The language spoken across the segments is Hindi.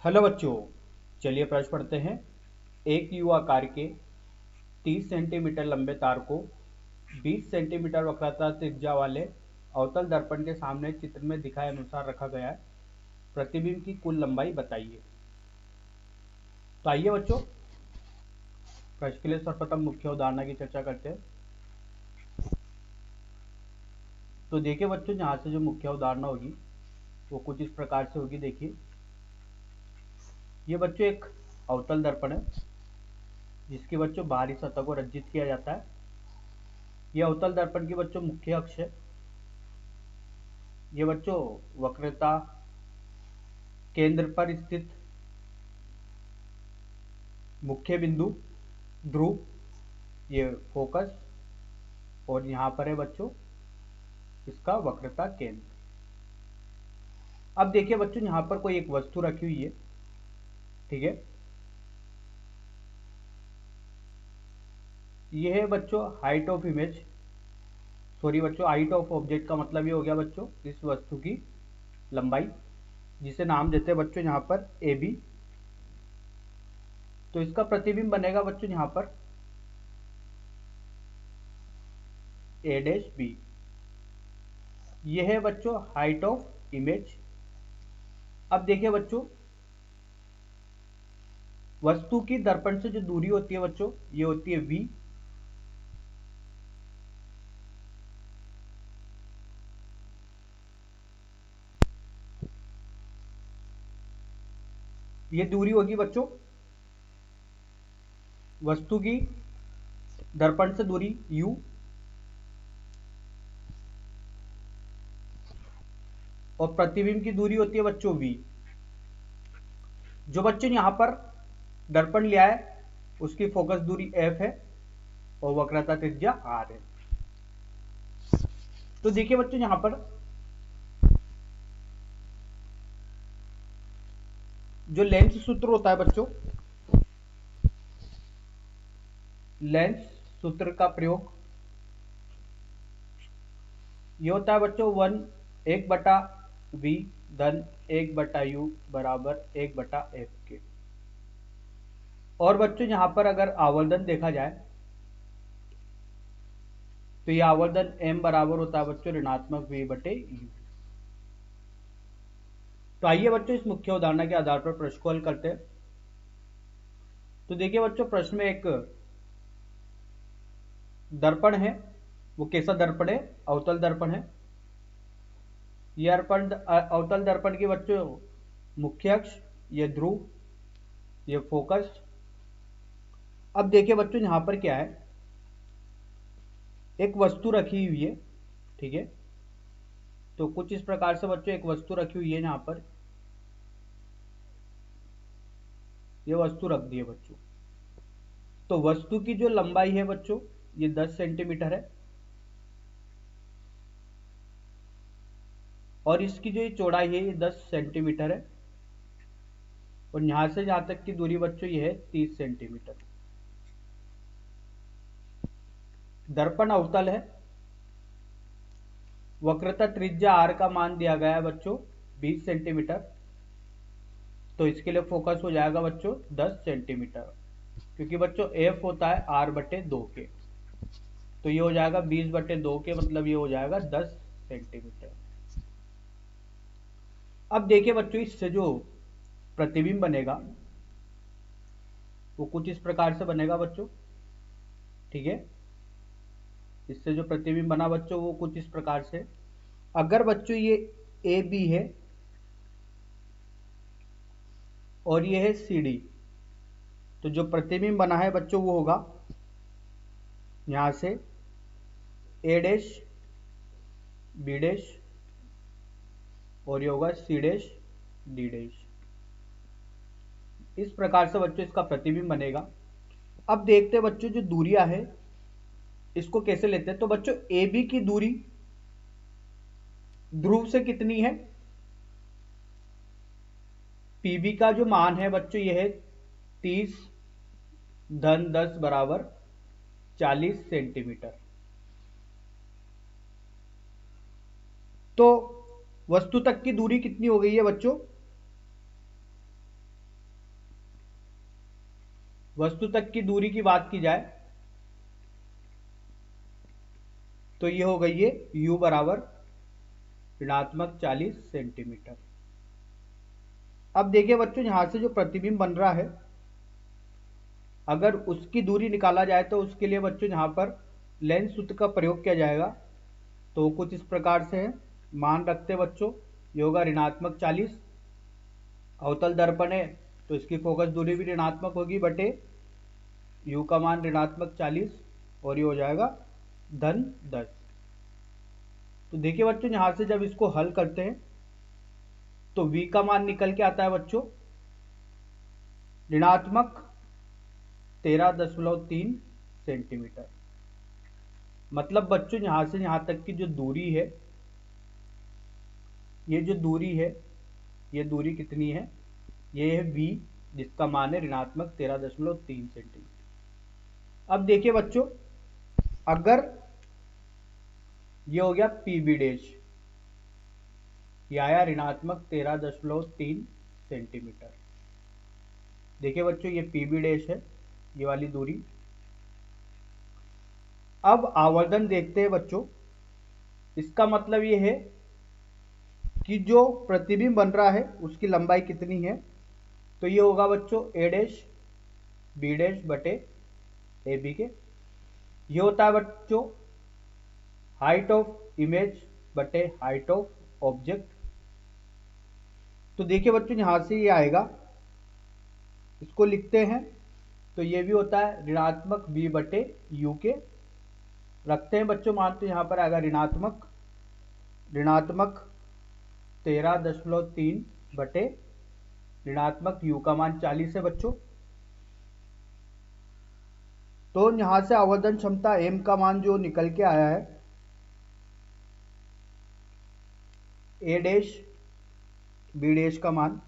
हेलो बच्चों, चलिए प्रश्न पढ़ते हैं। एक यू आकार के 30 सेंटीमीटर लंबे तार को 20 सेंटीमीटर वक्रता त्रिज्या वाले अवतल दर्पण के सामने चित्र में दिखाए अनुसार रखा गया है। प्रतिबिंब की कुल लंबाई बताइए। तो आइए बच्चों, प्रश्न के लिए सर्वप्रथम मुख्य उदाहरण की चर्चा करते हैं। तो देखिए बच्चों, यहाँ से जो मुख्य उदाहरण होगी वो कुछ इस प्रकार से होगी। देखिए, ये बच्चों एक अवतल दर्पण है जिसकी बच्चों बाहरी सतह को रंजित किया जाता है। यह अवतल दर्पण की बच्चों मुख्य अक्ष है। ये बच्चों वक्रता केंद्र पर स्थित मुख्य बिंदु ध्रुव, ये फोकस, और यहाँ पर है बच्चों इसका वक्रता केंद्र। अब देखिए बच्चों, यहाँ पर कोई एक वस्तु रखी हुई है, ठीक है। ये है बच्चों हाइट ऑफ इमेज, सॉरी बच्चों, हाइट ऑफ ऑब्जेक्ट का मतलब ये हो गया बच्चों इस वस्तु की लंबाई, जिसे नाम देते हैं बच्चों यहाँ पर ए बी। तो इसका प्रतिबिंब बनेगा बच्चों यहाँ पर ए डैश बी। ये है बच्चों हाइट ऑफ इमेज। अब देखिए बच्चों, वस्तु की दर्पण से जो दूरी होती है बच्चों, ये होती है v। ये दूरी होगी बच्चों वस्तु की दर्पण से दूरी u, और प्रतिबिंब की दूरी होती है बच्चों v। जो बच्चों यहां पर दर्पण लिया है उसकी फोकस दूरी f है और वक्रता त्रिज्या r है। तो देखिए बच्चों, यहां पर जो लेंस सूत्र होता है बच्चों, लेंस सूत्र का प्रयोग ये होता है बच्चों 1/v धन 1/u बराबर 1/f के। और बच्चों यहां पर अगर आवर्धन देखा जाए तो यह आवर्धन m बराबर होता है बच्चों ऋणात्मक v/u। तो आइए बच्चों, इस मुख्य उदाहरण के आधार पर प्रश्न को हल करते हैं। तो देखिए बच्चों, प्रश्न में एक दर्पण है। वो कैसा दर्पण है? अवतल दर्पण है। यह अवतल दर्पण के बच्चों मुख्य अक्ष, ये ध्रुव, ये फोकस। अब देखिए बच्चों, यहां पर क्या है, एक वस्तु रखी हुई है, ठीक है। तो कुछ इस प्रकार से बच्चों एक वस्तु रखी हुई है। यहां पर ये वस्तु रख दी है बच्चों। तो वस्तु की जो लंबाई है बच्चों, ये 10 सेंटीमीटर है, और इसकी जो ये चौड़ाई है ये 10 सेंटीमीटर है, और यहां से जहां तक की दूरी बच्चों ये है 30 सेंटीमीटर। दर्पण अवतल है। वक्रता त्रिज्या r का मान दिया गया है बच्चों 20 सेंटीमीटर। तो इसके लिए फोकस हो जाएगा बच्चों 10 सेंटीमीटर, क्योंकि बच्चों f होता है r/2 के। तो ये हो जाएगा 20/2 के, मतलब ये हो जाएगा 10 सेंटीमीटर। अब देखिए बच्चों, इससे जो प्रतिबिंब बनेगा वो कुछ इस प्रकार से बनेगा बच्चों, ठीक है। इससे जो प्रतिबिंब बना बच्चों वो कुछ इस प्रकार से। अगर बच्चों ये ए बी है और ये है सी डी, तो जो प्रतिबिंब बना है बच्चों वो होगा यहां से ए डैश बी डैश, और ये होगा सी डैश डी डैश। इस प्रकार से बच्चों इसका प्रतिबिंब बनेगा। अब देखते हैं बच्चों जो दूरियां है इसको कैसे लेते हैं। तो बच्चों ए बी की दूरी ध्रुव से कितनी है? पीबी का जो मान है बच्चों ये है 30 धन 10 बराबर 40 सेंटीमीटर। तो वस्तु तक की दूरी कितनी हो गई है बच्चों? वस्तु तक की दूरी की बात की जाए तो ये हो गई है u बराबर ऋणात्मक 40 सेंटीमीटर। अब देखिए बच्चों, यहां से जो प्रतिबिंब बन रहा है, अगर उसकी दूरी निकाला जाए तो उसके लिए बच्चों यहाँ पर लेंस सूत्र का प्रयोग किया जाएगा। तो कुछ इस प्रकार से है, मान रखते हैं बच्चों, ये होगा ऋणात्मक 40। अवतल दर्पण है तो इसकी फोकस दूरी भी ऋणात्मक होगी बटे u का मान ऋणात्मक 40 और ये हो जाएगा धन 10। तो देखिए बच्चों, यहां से जब इसको हल करते हैं तो v का मान निकल के आता है बच्चों ऋणात्मक 13.3 सेंटीमीटर। मतलब बच्चों, यहां से यहां तक की जो दूरी है, ये जो दूरी है, ये दूरी कितनी है, ये है v, जिसका मान है ऋणात्मक 13.3 सेंटीमीटर। अब देखिए बच्चों, अगर ये हो गया पी बी डैश, ये आया ऋणात्मक 13.3 सेंटीमीटर। देखिए बच्चों, ये पी बी डैश है, ये वाली दूरी। अब आवर्धन देखते हैं बच्चों, इसका मतलब ये है कि जो प्रतिबिंब बन रहा है उसकी लंबाई कितनी है। तो ये होगा बच्चों ए डैश बी डैश बटे ए बी के। ये होता है बच्चों हाइट ऑफ इमेज बटे हाइट ऑफ ऑब्जेक्ट। तो देखिए बच्चों, यहां से ये आएगा, इसको लिखते हैं तो ये भी होता है ऋणात्मक b बटे u के। रखते हैं बच्चों मान, तो यहां पर आएगा ऋणात्मक 13.3 बटे ऋणात्मक u का मान 40 है बच्चों। तो यहां से आवर्धन क्षमता m का मान जो निकल के आया है, a डैश b डैश का मान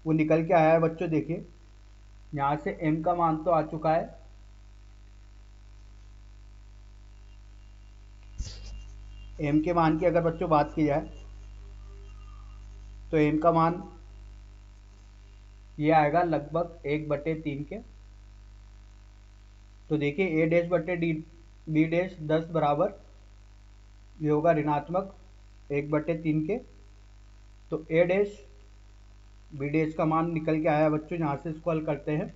वो निकल के आया है बच्चों। देखिए यहां से m का मान तो आ चुका है, m के मान की अगर बच्चों बात की जाए तो m का मान ये आएगा लगभग 1/3 के। तो देखिए a डैश बटे b डैश 10 बराबर ये होगा ऋणात्मक 1/3 के। तो a डैश b डैश का मान निकल के आया बच्चों, यहाँ से इसको हल करते हैं,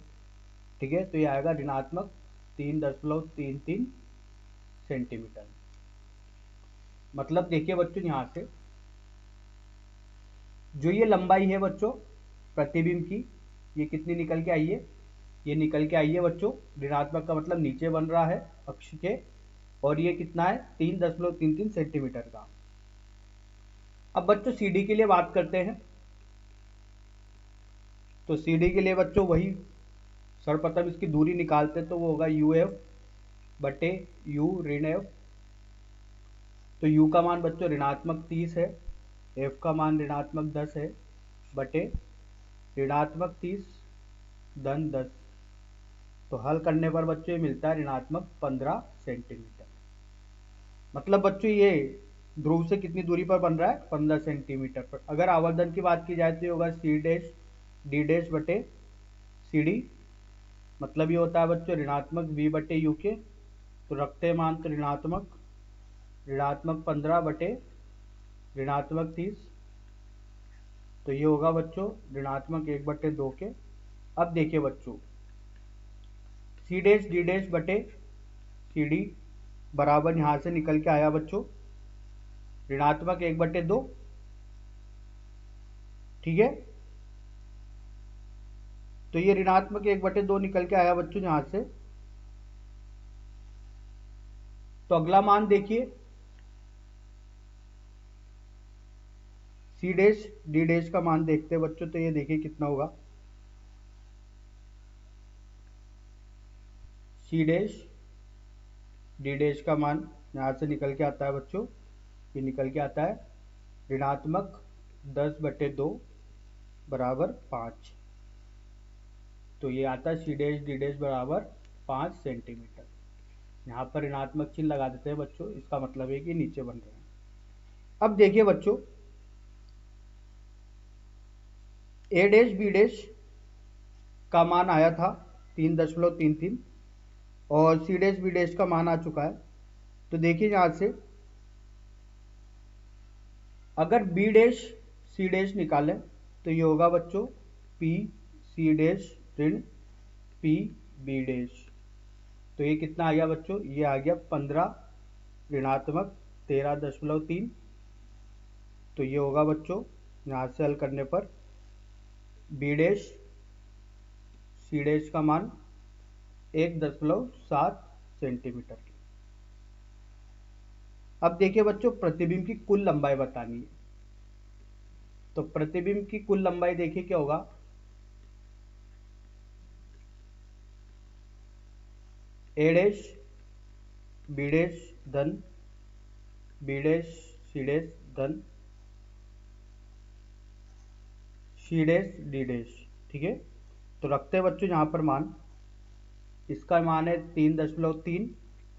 ठीक है। तो ये आएगा ऋणात्मक 3.33 सेंटीमीटर। मतलब देखिए बच्चों, यहाँ से जो ये लंबाई है बच्चों प्रतिबिंब की, ये कितनी निकल के आई है, ये निकल के आई है बच्चों, ऋणात्मक का मतलब नीचे बन रहा है अक्ष के, और ये कितना है 3.33 सेंटीमीटर का। अब बच्चों CD के लिए बात करते हैं। तो CD के लिए बच्चों वही सर्वप्रथम इसकी दूरी निकालते हैं, तो वो होगा UF बटे U ऋण F। तो U का मान बच्चों ऋणात्मक 30 है, F का मान ऋणात्मक 10 है बटे ऋणात्मक 30 धन 10। तो हल करने पर बच्चों ये मिलता है ऋणात्मक 15 सेंटीमीटर। मतलब बच्चों ये ध्रुव से कितनी दूरी पर बन रहा है, 15 सेंटीमीटर पर। अगर आवर्धन की बात की जाए तो ये होगा C डैश D डैश बटे CD। मतलब ये होता है बच्चों ऋणात्मक v बटे u के। तो रखते हैं मान, तो ऋणात्मक 15 बटे ऋणात्मक 30। तो ये होगा बच्चों ऋणात्मक 1/2 के। अब देखिए बच्चों, C डैश D डैश बटे CD बराबर यहां से निकल के आया बच्चों ऋणात्मक 1/2, ठीक है। तो ये ऋणात्मक 1/2 निकल के आया बच्चों यहां से। तो अगला मान देखिए C डैश D डैश का मान देखते हैं बच्चों। तो ये देखिए कितना होगा, C डैश D डैश का मान यहां से निकल के आता है बच्चों, ये निकल के आता है ऋणात्मक 10/2 बराबर 5। तो ये आता है C डैश D डैश बराबर 5 सेंटीमीटर। यहाँ पर ऋणात्मक चिन्ह लगा देते हैं बच्चों, इसका मतलब है कि नीचे बन रहे हैं। अब देखिए बच्चों, A डैश B डैश का मान आया था 3.33 और सी डैश बी डैश का मान आ चुका है। तो देखिए यहाँ से अगर बी डैश सी डैश निकालें तो ये होगा बच्चों पी सी डैश ऋण पी बी डैश। तो ये कितना आ गया बच्चों, ये आ गया 15 ऋणात्मक 13.3। तो ये होगा बच्चों यहाँ से हल करने पर बी डैश सी डैश का मान 1.7 सेंटीमीटर। अब देखिए बच्चों प्रतिबिंब की कुल लंबाई बतानी है। तो प्रतिबिंब की कुल लंबाई देखिए क्या होगा, ए डैश बी डैश धन बी डैश सी डैश धन सी डैश डी डैश। ठीक है, तो रखते हैं बच्चों यहाँ पर मान। इसका मान है 3.3,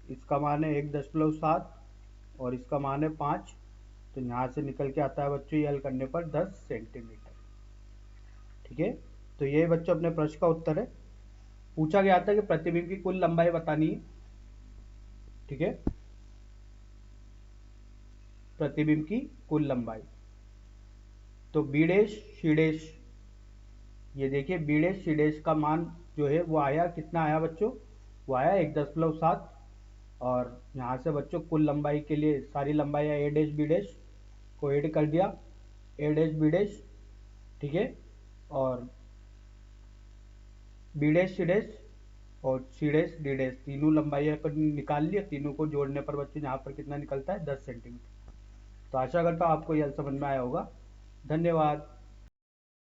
इसका मान है 1.7 और इसका मान है 5। तो यहाँ से निकल के आता है बच्चों ये हल करने पर 10 सेंटीमीटर। ठीक है, तो ये बच्चों अपने प्रश्न का उत्तर है। पूछा गया था कि प्रतिबिंब की कुल लंबाई बतानी है। ठीक है, प्रतिबिंब की कुल लंबाई। तो बी डैश सी डैश, ये देखिए बी डैश सी डैश का मान जो है वो आया, कितना आया बच्चों, वो आया 1.7। और यहाँ से बच्चों कुल लंबाई के लिए सारी लंबाई ए डैश बी डैश को ऐड कर दिया, ए डैश बी डैश। ठीक है, और बी डैश सी डैश और सी डैश डी डैश तीनों लंबाई पर निकाल लिया। तीनों को जोड़ने पर बच्चों यहाँ पर कितना निकलता है, 10 सेंटीमीटर। तो आशा करता हूँ आपको यह समझ में आया होगा। धन्यवाद।